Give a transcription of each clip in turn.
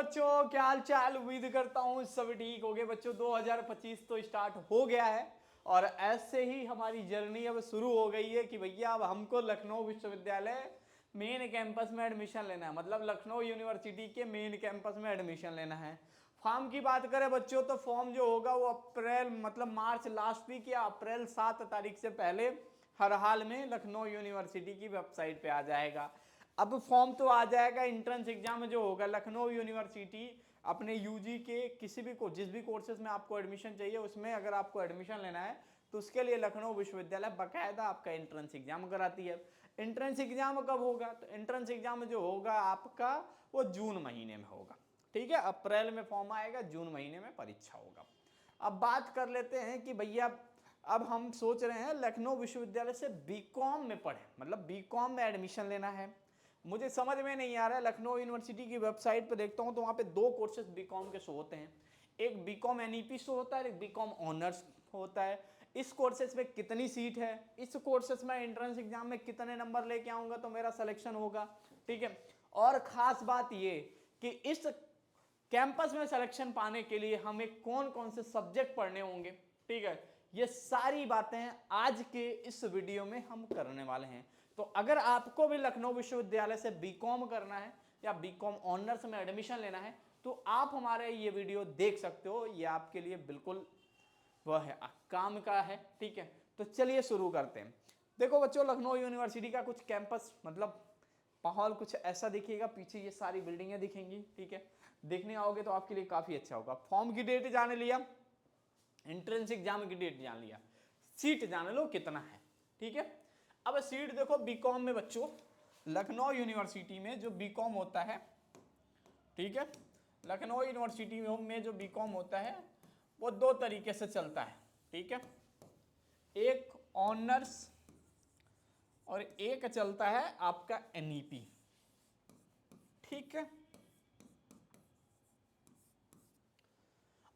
बच्चों, क्या हाल चाल। उम्मीद करता हूँ सभी ठीक हो गए बच्चों। 2025 तो स्टार्ट हो गया है और ऐसे ही हमारी जर्नी अब शुरू हो गई है कि भैया अब हमको लखनऊ विश्वविद्यालय मेन कैंपस में एडमिशन लेना है। मतलब लखनऊ यूनिवर्सिटी के मेन कैंपस में एडमिशन लेना है। फॉर्म की बात करें बच्चों तो फॉर्म जो होगा वो अप्रैल मतलब मार्च लास्ट वीक या अप्रैल 7 तारीख से पहले हर हाल में लखनऊ यूनिवर्सिटी की वेबसाइट पे आ जाएगा। अब फॉर्म तो आ जाएगा। एंट्रेंस एग्जाम जो होगा लखनऊ यूनिवर्सिटी अपने यूजी के किसी भी जिस भी कोर्सेज में आपको एडमिशन चाहिए उसमें अगर आपको एडमिशन लेना है तो उसके लिए लखनऊ विश्वविद्यालय बाकायदा आपका एंट्रेंस एग्जाम कराती है। एंट्रेंस एग्जाम कब होगा? तो एंट्रेंस एग्जाम जो होगा आपका वो जून महीने में होगा। ठीक है, अप्रैल में फॉर्म आएगा, जून महीने में परीक्षा होगा। अब बात कर लेते हैं कि भैया अब हम सोच रहे हैं लखनऊ विश्वविद्यालय से बीकॉम में पढ़ें, मतलब बीकॉम में एडमिशन लेना है। मुझे समझ में नहीं आ रहा है। लखनऊ यूनिवर्सिटी की वेबसाइट पर देखता हूँ तो वहाँ पे 2 कोर्सेज बीकॉम के शो होते हैं। एक बीकॉम एनईपी शो होता है, एक बीकॉम ऑनर्स होता है। इस कोर्सेज में कितनी सीट है, इस कोर्सेज में एंट्रेंस एग्जाम में कितने नंबर लेके आऊँगा तो मेरा सिलेक्शन होगा। ठीक है, और ख़ास बात ये कि इस कैंपस में सिलेक्शन पाने के लिए हमें कौन कौन से सब्जेक्ट पढ़ने होंगे। ठीक है, ये सारी बातें आज के इस वीडियो में हम करने वाले हैं। तो अगर आपको भी लखनऊ विश्वविद्यालय से बीकॉम करना है या बीकॉम ऑनर्स में एडमिशन लेना है तो आप हमारे ये वीडियो देख सकते हो। ये आपके लिए बिल्कुल वह है काम का है। ठीक है, तो चलिए शुरू करते हैं। देखो बच्चों, लखनऊ यूनिवर्सिटी का कुछ कैंपस मतलब माहौल कुछ ऐसा दिखेगा। पीछे ये सारी बिल्डिंगें दिखेंगी। ठीक है, देखने आओगे तो आपके लिए काफ़ी अच्छा होगा। फॉर्म की डेट जान लिया, एंट्रेंस एग्जाम की डेट जान लिया, सीट जान लो कितना है। ठीक है, अब सीट देखो बीकॉम में बच्चों लखनऊ यूनिवर्सिटी में जो बीकॉम होता है, ठीक है, लखनऊ यूनिवर्सिटी में जो बीकॉम होता है वो 2 तरीके से चलता है। ठीक है, एक ऑनर्स और एक चलता है आपका एनईपी। ठीक है,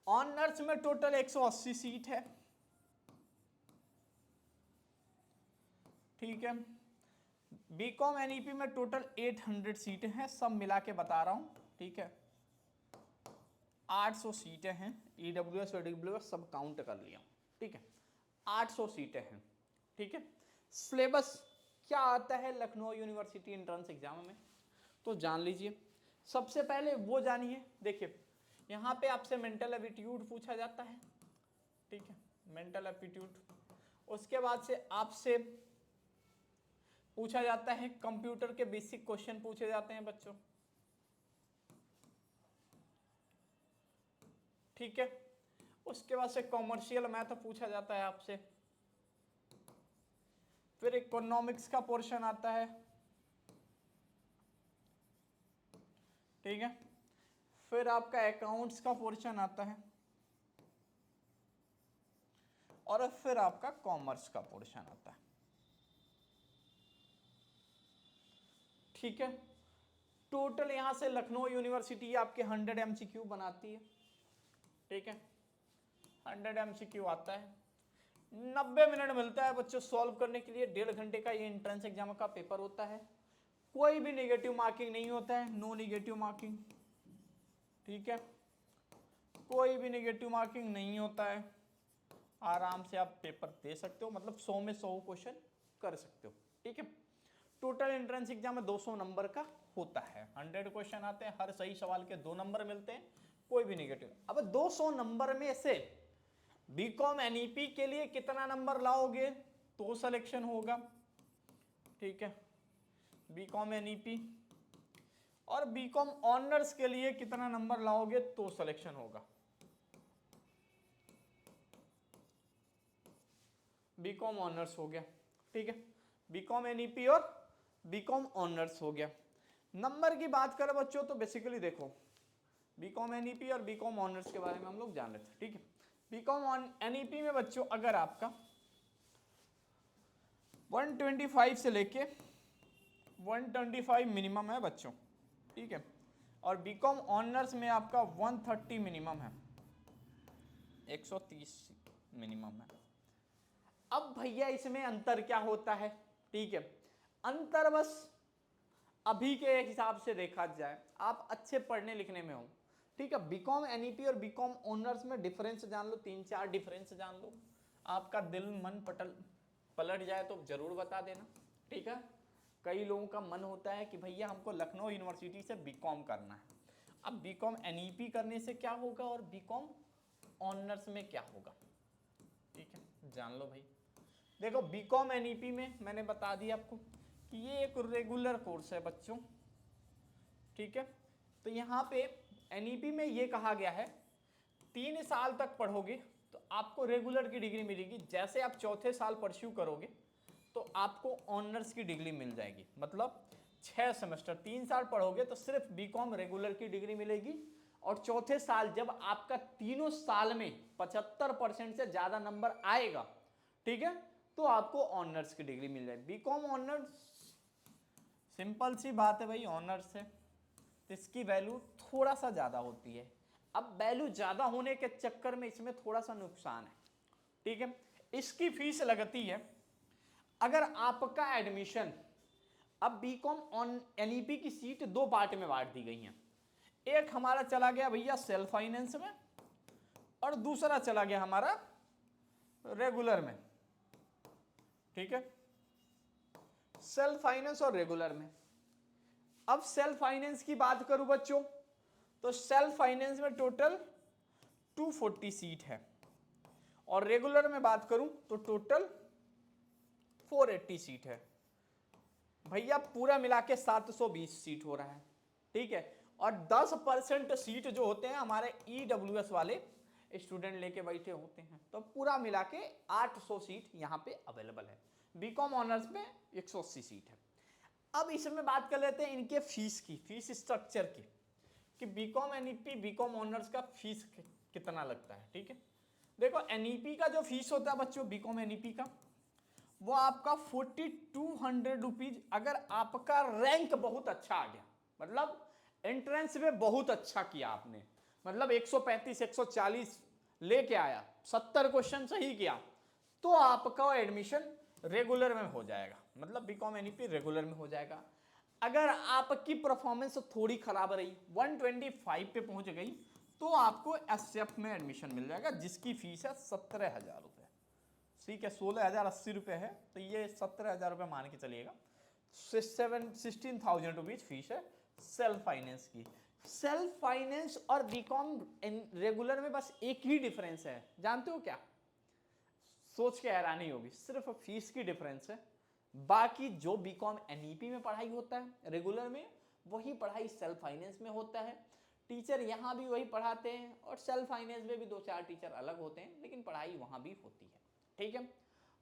ऑनर्स में टोटल 180 सीट है। ठीक है, बीकॉम एनईपी में टोटल 800 सीटें हैं, सब मिला के बता रहा हूं। ठीक है, 800 सीटें हैं, ईडब्ल्यूएस और डब्ल्यूएस सब काउंट कर लिया। ठीक है, 800 सीटें हैं। ठीक है, सिलेबस क्या आता है लखनऊ यूनिवर्सिटी एंट्रेंस एग्जाम में तो जान लीजिए। सबसे पहले वो जानिए। देखिए यहाँ पे आपसे मेंटल एप्टीट्यूड पूछा जाता है। ठीक है, मेंटल एप्टीट्यूड। उसके बाद से आपसे पूछा जाता है कंप्यूटर के बेसिक क्वेश्चन पूछे जाते हैं बच्चों। ठीक है, उसके बाद से कॉमर्शियल मैथ पूछा जाता है आपसे। फिर इकोनॉमिक्स का पोर्शन आता है। ठीक है, फिर आपका अकाउंट्स का पोर्शन आता है और फिर आपका कॉमर्स का पोर्शन आता है। ठीक है, टोटल यहां से लखनऊ यूनिवर्सिटी आपके 100 एमसीक्यू बनाती है। ठीक है, 100 एमसीक्यू आता है। 90 मिनट मिलता है बच्चों सॉल्व करने के लिए। 1.5 घंटे का ये एंट्रेंस एग्जाम का पेपर होता है। कोई भी नेगेटिव मार्किंग नहीं होता है, नो नेगेटिव मार्किंग। ठीक है, कोई भी नेगेटिव मार्किंग नहीं होता है। आराम से आप पेपर दे सकते हो, मतलब 100 में 100 क्वेश्चन कर सकते हो। ठीक है, टोटल एंट्रेंस एग्जाम में 200 नंबर का होता है। 100 क्वेश्चन आते हैं, हर सही सवाल के 2 नंबर मिलते हैं, कोई भी नेगेटिव। अब 200 नंबर में से बीकॉम एनईपी के लिए कितना नंबर लाओगे तो सिलेक्शन होगा। ठीक है, बीकॉम एनईपी। और बीकॉम ऑनर्स के लिए कितना नंबर लाओगे तो सिलेक्शन होगा। बीकॉम ऑनर्स हो गया। ठीक है, बीकॉम एनईपी और बीकॉम ऑनर्स हो गया। नंबर की बात करें बच्चों तो बेसिकली देखो बीकॉम एनईपी और बीकॉम ऑनर्स के बारे में हम लोग जान लेते हैं। ठीक है, बीकॉम एनईपी में बच्चों अगर आपका 125 से लेके 125 मिनिमम है बच्चों। ठीक है, और बीकॉम ऑनर्स में आपका 130 मिनिमम है, 130 मिनिमम है। अब भैया इसमें अंतर क्या होता है? ठीक है, अंतर बस अभी के हिसाब से देखा जाए, आप अच्छे पढ़ने लिखने में हो, ठीक है, बीकॉम एनईपी और बीकॉम ऑनर्स में डिफरेंस जान लो, 3-4 डिफरेंस जान लो, आपका दिल मन पलट जाए तो जरूर बता देना, ठीक है। कई लोगों का मन होता है कि भैया हमको लखनऊ यूनिवर्सिटी से बीकॉम करना है, अब बीकॉम एनईपी करने से क्या होगा और बीकॉम ऑनर्स में क्या होगा, ठीक है, जान लो भाई। देखो बीकॉम एनईपी में मैंने बता दिया आपको कि ये एक रेगुलर कोर्स है बच्चों, ठीक है। तो यहाँ पे एनईपी में ये कहा गया है 3 साल तक पढ़ोगे तो आपको रेगुलर की डिग्री मिलेगी, जैसे आप चौथे साल परस्यू करोगे तो आपको ऑनर्स की डिग्री मिल जाएगी, मतलब 6 सेमेस्टर 3 साल पढ़ोगे तो सिर्फ बीकॉम रेगुलर की डिग्री मिलेगी, और चौथे साल जब आपका तीनों साल में 75% से ज्यादा नंबर आएगा, ठीक है, तो आपको ऑनर्स की डिग्री मिल जाएगी। बीकॉम ऑनर्स सिंपल सी बात है भाई, ऑनर्स है तो इसकी वैल्यू थोड़ा सा ज्यादा होती है। अब वैल्यू ज्यादा होने के चक्कर में इसमें थोड़ा सा नुकसान है, ठीक है। इसकी फीस लगती है, अगर आपका एडमिशन, अब बीकॉम ऑन एनईपी की सीट 2 पार्ट में बांट दी गई हैं, एक हमारा चला गया भैया सेल्फ फाइनेंस में और दूसरा चला गया हमारा रेगुलर में, ठीक है, सेल्फ फाइनेंस और रेगुलर में। अब सेल्फ फाइनेंस की बात करूं बच्चों तो सेल्फ फाइनेंस में टोटल 240 सीट है, और रेगुलर में बात करूं तो टोटल 480 सीट है भैया, पूरा मिला के 720 सीट हो रहा है, ठीक है। और 10% सीट जो होते हैं हमारे ईडब्ल्यूएस वाले स्टूडेंट लेके बैठे होते हैं, तो पूरा मिला के 800 सीट यहाँ पे अवेलेबल है। बीकॉम ऑनर्स में 180 सीट है। अब इसमें बात कर लेते हैं इनके फीस की, फीस स्ट्रक्चर की, कि बीकॉम एनईपी बीकॉम ऑनर्स का फीस कितना लगता है, ठीक है। देखो एनईपी का जो फीस होता है बच्चों, बीकॉम एनईपी का, वो आपका 4200 रुपीज, अगर आपका रैंक बहुत अच्छा आ गया, मतलब एंट्रेंस में बहुत अच्छा किया आपने, मतलब 135 140 लेके आया, 70 क्वेश्चन सही किया, तो आपका एडमिशन रेगुलर में हो जाएगा, मतलब बीकॉम एनईपी रेगुलर में हो जाएगा। अगर आपकी परफॉर्मेंस थोड़ी खराब रही, 125 पे पहुंच गई, तो आपको एसएफ में एडमिशन मिल जाएगा, जिसकी फीस है 17,000 रुपये, ठीक है, 16,080 रुपये है, तो ये 17,000 रुपये मान के चलिएगा, 16,000 रुपीज फीस है सेल्फ फाइनेंस की। सेल्फ फाइनेंस और बीकॉम रेगुलर में बस एक ही डिफरेंस है, जानते हो क्या? सोच के हैरानी होगी, सिर्फ फीस की डिफरेंस है, बाकी जो बीकॉम एनईपी में पढ़ाई होता है रेगुलर में, वही पढ़ाई सेल्फ फाइनेंस में होता है। टीचर यहाँ भी वही पढ़ाते हैं, और सेल्फ फाइनेंस में भी 2-4 टीचर अलग होते हैं, लेकिन पढ़ाई वहाँ भी होती है, ठीक है।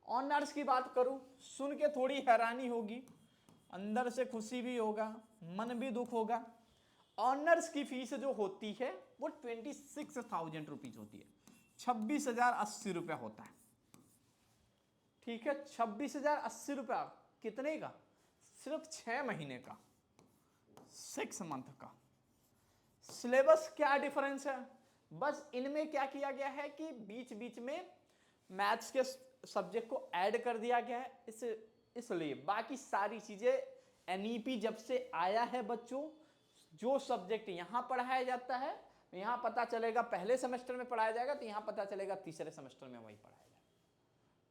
ऑनर्स की बात करूँ, सुन के थोड़ी हैरानी होगी, अंदर से खुशी भी होगा, मन भी दुख होगा। ऑनर्स की फीस जो होती है वो 26,000 रुपीज होती है, 26,080 रुपया होता है, ठीक है। 26,080 रुपया कितने का? सिर्फ 6 महीने का, 6 मंथ का। सिलेबस क्या डिफरेंस है? बस इनमें क्या किया गया है कि बीच बीच में मैथ्स के सब्जेक्ट को ऐड कर दिया गया है, इसलिए बाकी सारी चीजें एनईपी जब से आया है बच्चों, जो सब्जेक्ट यहाँ पढ़ाया जाता है, यहाँ पता चलेगा पहले सेमेस्टर में पढ़ाया जाएगा, तो यहाँ पता चलेगा तीसरे सेमेस्टर में वही पढ़ाया जाएगा,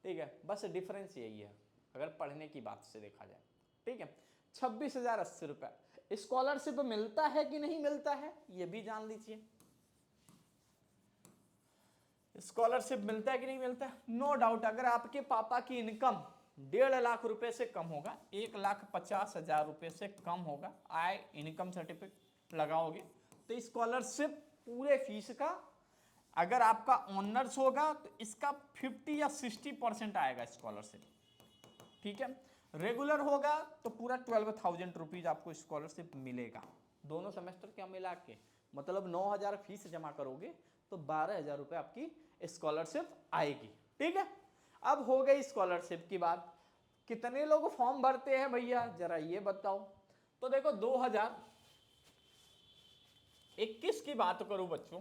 ठीक है। बस डिफरेंस यही है अगर पढ़ने की बात से देखा जाए, ठीक है। 26,080 रुपये। स्कॉलरशिप मिलता है कि नहीं मिलता है ये भी जान लीजिए, स्कॉलरशिप मिलता है कि नहीं मिलता है। नो डाउट, अगर आपके पापा की इनकम 1.5 लाख रुपए से कम होगा, 1,50,000 रुपए से कम होगा, आय इनकम सर्टिफिकेट लगाओगे तो स्कॉलरशिप पूरे फीस का, अगर आपका ऑनर्स होगा तो इसका 50 या 60% आएगा स्कॉलरशिप, ठीक है। रेगुलर होगा तो पूरा 12,000 रुपीज आपको स्कॉलरशिप मिलेगा, दोनों सेमेस्टर क्या मिला के, मतलब 9,000 फीस जमा करोगे तो 12,000 रुपये आपकी स्कॉलरशिप आएगी, ठीक है। अब हो गई स्कॉलरशिप की बात, कितने लोग फॉर्म भरते हैं भैया जरा ये बताओ। तो देखो 2021 की बात करूं बच्चों,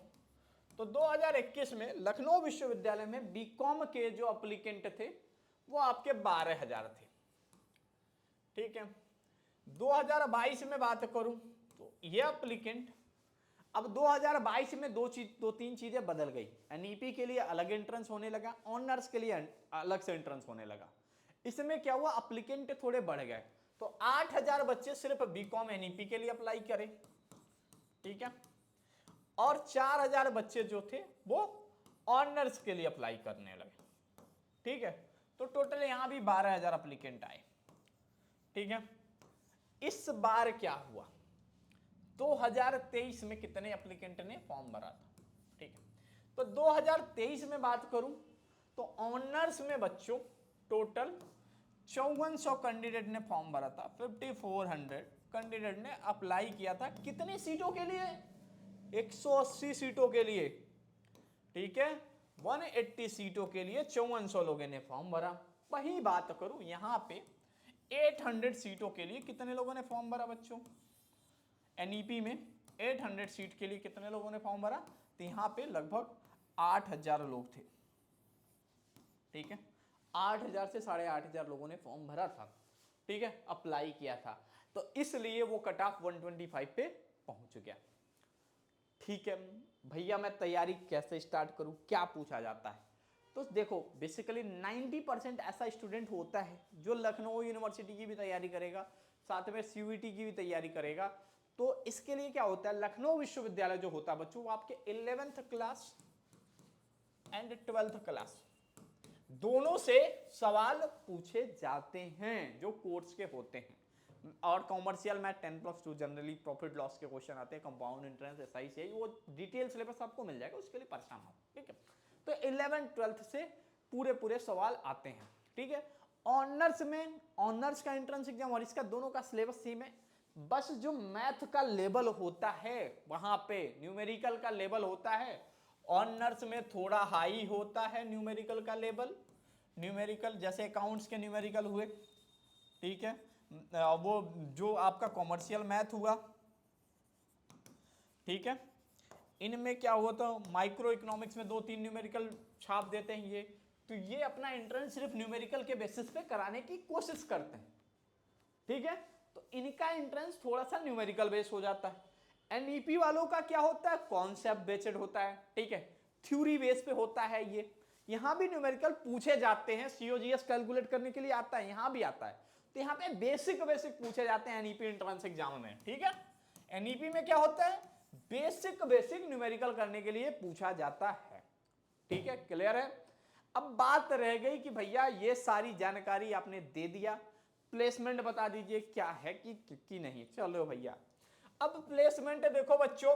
तो 2021 में लखनऊ विश्वविद्यालय में बीकॉम के जो एप्लीकेंट थे वो आपके 12,000 थे, ठीक है। 2022 में बात करूं तो ये एप्लीकेंट, अब 2022 में दो तीन चीजें बदल गई। एनईपी के लिए अलग एंट्रेंस होने लगा, ऑनर्स के लिए अलग से एंट्रेंस होने लगा। इसमें क्या हुआ, एप्लीकेंट थोड़े बढ़ गए, तो 8000 बच्चे सिर्फ बीकॉम एनईपी के लिए अप्लाई करें, ठीक है, और 4000 बच्चे जो थे वो ऑनर्स के लिए अप्लाई करने लगे, ठीक है। तो टोटल यहां भी 12000 एप्लीकेंट आए, ठीक है। इस बार क्या हुआ, 2023 में कितने एप्लीकेंट ने फॉर्म भरा था, ठीक है। तो 2023 में बात करूं तो ऑनर्स में बच्चों टोटल 5400 कैंडिडेट ने फॉर्म भरा था, 5400 कैंडिडेट ने अप्लाई किया था। कितनी सीटों के लिए, 180 सीटों के लिए, ठीक है, 180 सीटों के लिए 5400 लोगों ने फॉर्म भरा। वही बात करूं यहां पे 800 सीटों के लिए कितने लोगों ने फॉर्म भरा बच्चों, एनईपी में 800 सीट के लिए कितने लोगों ने फॉर्म भरा, तो यहां पे लगभग 8000 लोग थे, ठीक है, 8000 से 8500 लोगों ने फॉर्म भरा था, ठीक है, अप्लाई किया था, तो इसलिए वो कट ऑफ 125 पे पहुंच गया, ठीक है। भैया मैं तैयारी कैसे स्टार्ट करूं, क्या पूछा जाता है, तो देखो बेसिकली 90% ऐसा स्टूडेंट होता है जो लखनऊ यूनिवर्सिटी की भी तैयारी करेगा, साथ में सीयूईटी की भी तैयारी करेगा। तो इसके लिए क्या होता है, लखनऊ विश्वविद्यालय जो होता है बच्चों, वो आपके 11th class and 12th class दोनों से सवाल पूछे जाते हैं जो कोर्स के होते हैं, और कॉमर्शियल में 10+2 जनरली प्रॉफिट लॉस के क्वेश्चन आते हैं, कंपाउंड इंट्रेंस एसआई से, वो डिटेल सिलेबस आपको मिल जाएगा, उसके लिए परेशान हो, ठीक है। तो 11th 12th से पूरे पूरे सवाल आते हैं, ठीक है। ऑनर्स में, ऑनर्स का एंट्रेंस एग्जाम और इसका दोनों का सिलेबस सेम है, बस जो मैथ का लेवल होता है वहां पे न्यूमेरिकल का लेवल होता है, ऑनर्स में थोड़ा हाई होता है न्यूमेरिकल का लेवल, न्यूमेरिकल जैसे अकाउंट्स के न्यूमेरिकल हुए, ठीक है, वो जो आपका कॉमर्शियल मैथ हुआ, ठीक है, इनमें क्या हुआ, तो माइक्रो इकोनॉमिक्स में 2-3 न्यूमेरिकल छाप देते हैं ये, तो ये अपना एंट्रेंस सिर्फ न्यूमेरिकल के बेसिस पे कराने की कोशिश करते हैं, ठीक है। तो इनका एंट्रेंस थोड़ा सा न्यूमेरिकल बेस हो जाता है। एनईपी वालों का क्या होता है, कॉन्सेप्ट बेस्ड होता है, ठीक है, थ्योरी बेस पे होता है ये, यहां भी न्यूमेरिकल पूछे जाते हैं, सीओजीएस कैलकुलेट करने के लिए आता है, यहां भी आता है, तो यहां पे बेसिक पूछे जाते हैं एनईपी एंट्रेंस एग्जाम में, ठीक है। एनईपी में क्या होता है, बेसिक न्यूमेरिकल करने के लिए पूछा जाता है, ठीक है, क्लियर है। अब बात रह गई कि भैया ये सारी जानकारी आपने दे दिया, प्लेसमेंट बता दीजिए क्या है कि नहीं, चलो भैया। अब प्लेसमेंट देखो बच्चों,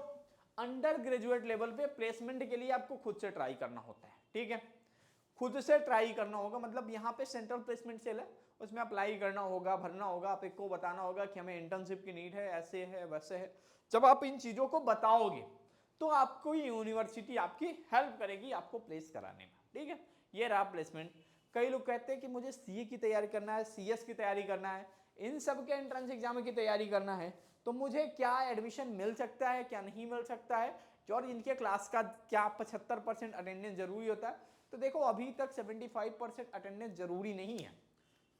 अंडर ग्रेजुएट लेवल पे प्लेसमेंट के लिए आपको खुद से ट्राई करना होता है, ठीक है, खुद से ट्राई करना होगा, मतलब यहाँ पे सेंट्रल प्लेसमेंट सेल है, उसमें अप्लाई करना होगा, भरना होगा, आप एक को बताना होगा कि हमें इंटर्नशिप की नीड है, ऐसे है वैसे है। जब आप इन चीजों को बताओगे तो आपको यूनिवर्सिटी आपकी हेल्प करेगी आपको प्लेस कराने में, ठीक है। ये रहा प्लेसमेंट। कई लोग कहते हैं कि मुझे सीए की तैयारी करना है, सीएस की तैयारी करना है, इन सब के एंट्रेंस एग्जाम की तैयारी करना है, तो मुझे क्या एडमिशन मिल सकता है, क्या नहीं मिल सकता है, और इनके क्लास का क्या 75% अटेंडेंस जरूरी होता है। तो देखो अभी तक 75% अटेंडेंस जरूरी नहीं है,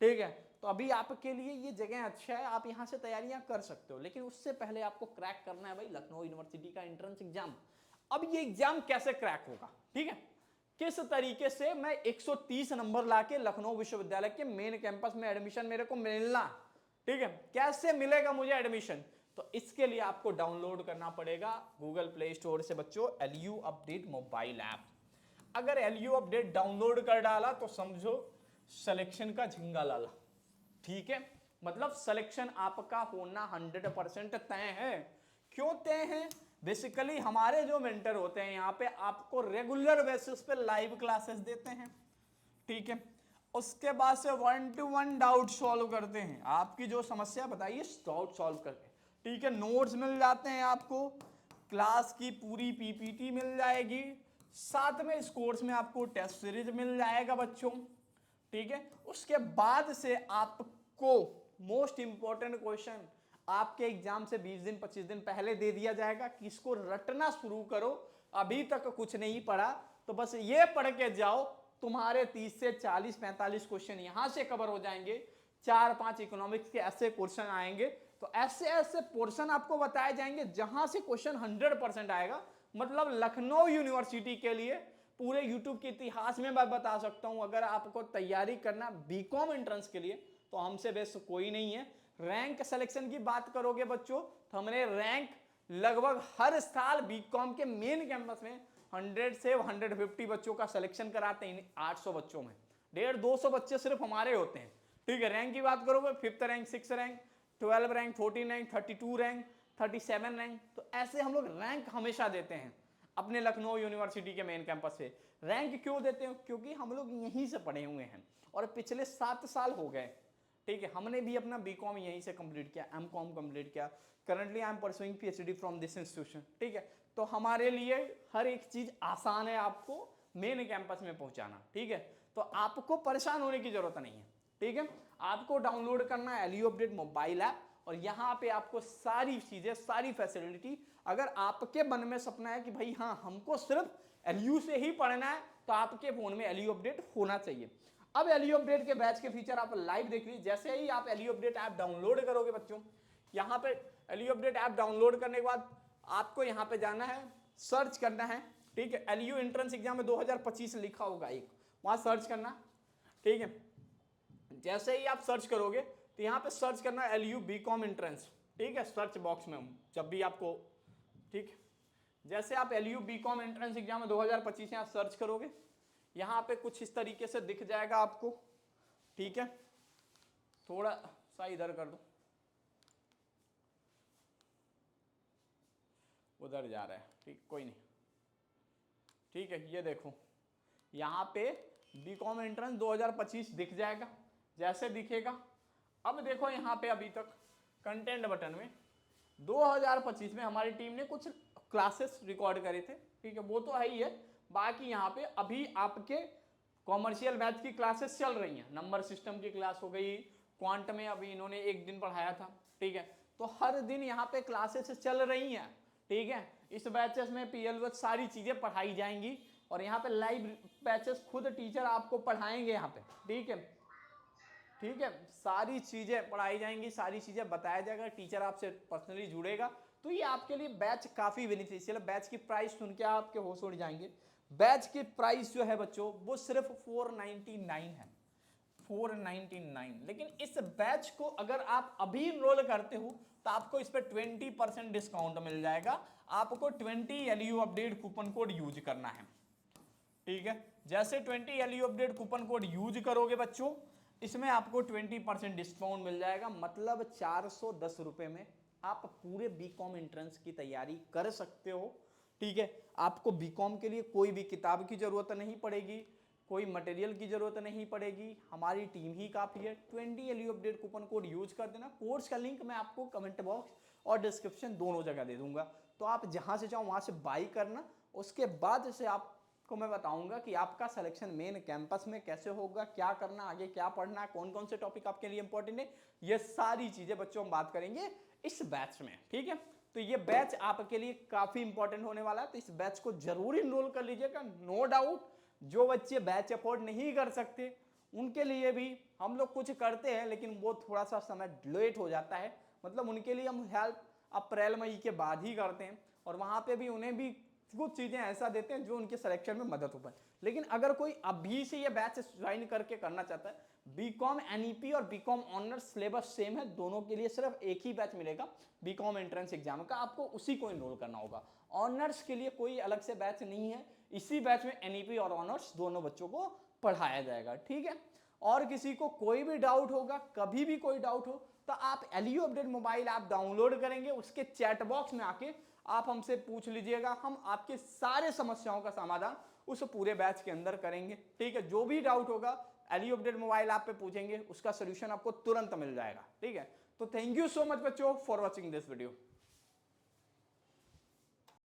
ठीक है, तो अभी आपके लिए ये जगह अच्छा है, आप यहाँ से तैयारियां कर सकते हो, लेकिन उससे पहले आपको क्रैक करना है भाई लखनऊ यूनिवर्सिटी का एंट्रेंस एग्जाम। अब ये एग्जाम कैसे क्रैक होगा, ठीक है, किस तरीके से मैं 130 नंबर लाके लखनऊ विश्वविद्यालय के मेन कैंपस में एडमिशन मेरे को मिलना, ठीक है, कैसे मिलेगा मुझे एडमिशन, तो इसके लिए आपको डाउनलोड करना पड़ेगा गूगल प्ले स्टोर से बच्चों LU अपडेट मोबाइल ऐप। अगर LU अपडेट डाउनलोड कर डाला तो समझो सिलेक्शन का झिंगा लाला, ठीक है, मतलब सिलेक्शन आपका होना 100% तय है। क्यों तय है, बेसिकली हमारे जो मेंटर होते हैं यहाँ पे आपको रेगुलर बेसिस पे लाइव क्लासेस देते हैं, ठीक है, उसके बाद से 1-to-1 डाउट सॉल्व करते हैं, आपकी जो समस्या बताइए डाउट सॉल्व करके, ठीक है, नोट्स मिल जाते हैं आपको, क्लास की पूरी पीपीटी मिल जाएगी, साथ में इस कोर्स में आपको टेस्ट सीरीज मिल जाएगा बच्चों, ठीक है। उसके बाद से आपको मोस्ट इंपॉर्टेंट क्वेश्चन आपके एग्जाम से 20 दिन 25 दिन पहले दे दिया जाएगा कि इसको रटना शुरू करो, अभी तक कुछ नहीं पढ़ा तो बस ये पढ़ के जाओ, तुम्हारे 30 से 40 45 क्वेश्चन यहां से कवर हो जाएंगे, 4-5 इकोनॉमिक्स के ऐसे क्वेश्चन आएंगे तो ऐसे ऐसे पोर्शन आपको बताए जाएंगे जहां से क्वेश्चन 100% आएगा। मतलब लखनऊ यूनिवर्सिटी के लिए पूरे यूट्यूब के इतिहास में मैं बता सकता हूं, अगर आपको तैयारी करना बीकॉम एंट्रेंस के लिए तो हमसे बेस्ट कोई नहीं है। रैंक सिलेक्शन की बात करोगे बच्चों तो हमने रैंक लगभग हर साल बीकॉम के मेन कैंपस में 100 से 150 बच्चों का सिलेक्शन कराते हैं। 800 बच्चों में 150-200 बच्चे सिर्फ हमारे होते हैं। ठीक है, रैंक की बात करोगे 5th rank, 6th rank, 12 rank, 14 rank, 32 rank, 37 rank, तो ऐसे हम लोग रैंक हमेशा देते हैं अपने लखनऊ यूनिवर्सिटी के मेन कैंपस से। रैंक क्यों देते हैं? क्योंकि हम लोग यहीं से पढ़े हुए हैं और पिछले 7 साल हो गए। ठीक है, हमने भी अपना बीकॉम यहीं से कंप्लीट किया, एमकॉम कंप्लीट किया। Currently I am pursuing PhD from this institution. ठीक है, तो हमारे लिए हर एक चीज आसान है आपको मेन कैंपस में पहुंचाना। ठीक है, तो आपको परेशान होने की जरूरत नहीं है। ठीक है, आपको डाउनलोड करना है एलयू अपडेट मोबाइल ऐप और यहाँ पे आपको सारी चीजें, सारी फैसिलिटी, अगर आपके मन में सपना है कि भाई हाँ हमको सिर्फ एलयू से ही पढ़ना है तो आपके फोन में एलयू अपडेट होना चाहिए। अब एलयू अपडेट के बैच के फीचर आप लाइव देख लीजिए। जैसे ही आप एलयू अपडेट ऐप डाउनलोड करोगे बच्चों, यहाँ पे एलयू अपडेट ऐप डाउनलोड करने के बाद आपको यहाँ पे जाना है, सर्च करना है। ठीक है, एलयू एंट्रेंस एग्जाम में 2025 लिखा होगा एक, वहां सर्च करना। ठीक है, जैसे ही आप सर्च करोगे तो यहाँ पे सर्च करना एलयू बीकॉम एंट्रेंस। ठीक है, सर्च बॉक्स में जब भी आपको, ठीक, जैसे आप एलयू बीकॉम एंट्रेंस एग्जाम में 2025 यहाँ सर्च करोगे, यहाँ पे कुछ इस तरीके से दिख जाएगा आपको। ठीक है, थोड़ा सा इधर कर दो, उधर जा रहा है। ठीक, कोई नहीं। ठीक है, ये देखो यहाँ पे बीकॉम एंट्रेंस 2025 दिख जाएगा। जैसे दिखेगा, अब देखो यहाँ पे अभी तक कंटेंट बटन में 2025 में हमारी टीम ने कुछ क्लासेस रिकॉर्ड करे थे। ठीक है, वो तो है ही है। बाकी यहाँ पे अभी आपके कॉमर्शियल बैच की क्लासेस चल रही हैं। नंबर सिस्टम की क्लास हो गई, क्वांट में अभी इन्होंने एक दिन पढ़ाया था। ठीक है, तो हर दिन यहाँ पे क्लासेस चल रही हैं। ठीक है, इस बैचेस में पीएल सारी चीजें पढ़ाई जाएंगी और यहाँ पे लाइव बैचेस खुद टीचर आपको पढ़ाएंगे यहाँ पे। ठीक है, ठीक है, सारी चीजें पढ़ाई जाएंगी, सारी चीजें बताया जाएगा, टीचर आपसे पर्सनली जुड़ेगा। तो ये आपके लिए बैच काफी बेनिफिशियल है। बैच की प्राइस सुन के आपके होश उड़ जाएंगे। बैच की प्राइस जो है बच्चों वो सिर्फ 499 है, 499। लेकिन इस बैच को अगर आप अभी इनरोल करते हो तो आपको इस पर 20% डिस्काउंट मिल जाएगा। आपको 20 LU update coupon code use करना है। ठीक है, जैसे 20 LU update coupon code use करोगे बच्चों, इसमें आपको 20% डिस्काउंट मिल जाएगा। मतलब 410 रुपए में आप पूरे बीकॉम एंट्रेंस की तैयारी कर सकते हो। ठीक है, आपको बीकॉम के लिए कोई भी किताब की जरूरत नहीं पड़ेगी, कोई मटेरियल की जरूरत नहीं पड़ेगी, हमारी टीम ही काफी है। 20 LU update coupon code use कर देना। कोर्स का लिंक मैं आपको कमेंट बॉक्स और डिस्क्रिप्शन दोनों जगह दे दूंगा, तो आप जहां से चाहो वहां से बाई करना। उसके बाद से आपको मैं बताऊंगा कि आपका सिलेक्शन मेन कैंपस में कैसे होगा, क्या करना, आगे क्या पढ़ना, कौन कौन से टॉपिक आपके लिए इंपॉर्टेंट है। ये सारी चीजें बच्चों हम बात करेंगे इस बैच में। ठीक है, तो ये बैच आपके लिए काफी इंपॉर्टेंट होने वाला है, तो इस बैच को जरूर इनरोल कर लीजिएगा। नो डाउट जो बच्चे बैच अफोर्ड नहीं कर सकते उनके लिए भी हम लोग कुछ करते हैं, लेकिन वो थोड़ा सा समय लेट हो जाता है। मतलब उनके लिए हम हेल्प अप्रैल मई के बाद ही करते हैं और वहां पे भी उन्हें भी कुछ चीजें ऐसा देते हैं जो उनके सिलेक्शन में मदद हो पाए। लेकिन अगर कोई अभी से ये बैच ज्वाइन करके करना चाहता है, बीकॉम एनईपी और बीकॉम ऑनर्स सिलेबस सेम है, दोनों के लिए सिर्फ एक ही बैच मिलेगा बीकॉम एंट्रेंस एग्जाम का, आपको उसी को इनरोल करना होगा। ऑनर्स के लिए कोई अलग से बैच नहीं है, इसी बैच में एनईपी और ऑनर्स दोनों बच्चों को पढ़ाया जाएगा। ठीक है, और किसी को कोई भी डाउट होगा, कभी भी कोई डाउट हो तो आप LU update mobile app download करेंगे, उसके चैट बॉक्स में आके आप हमसे पूछ लीजिएगा, हम आपके सारे समस्याओं का समाधान उस पूरे बैच के अंदर करेंगे। ठीक है, जो भी डाउट होगा एलयू अपडेट मोबाइल ऐप पे पूछेंगे, उसका सोल्यूशन आपको तुरंत मिल जाएगा। ठीक है, तो थैंक यू सो मच बच्चों फॉर वॉचिंग दिस वीडियो।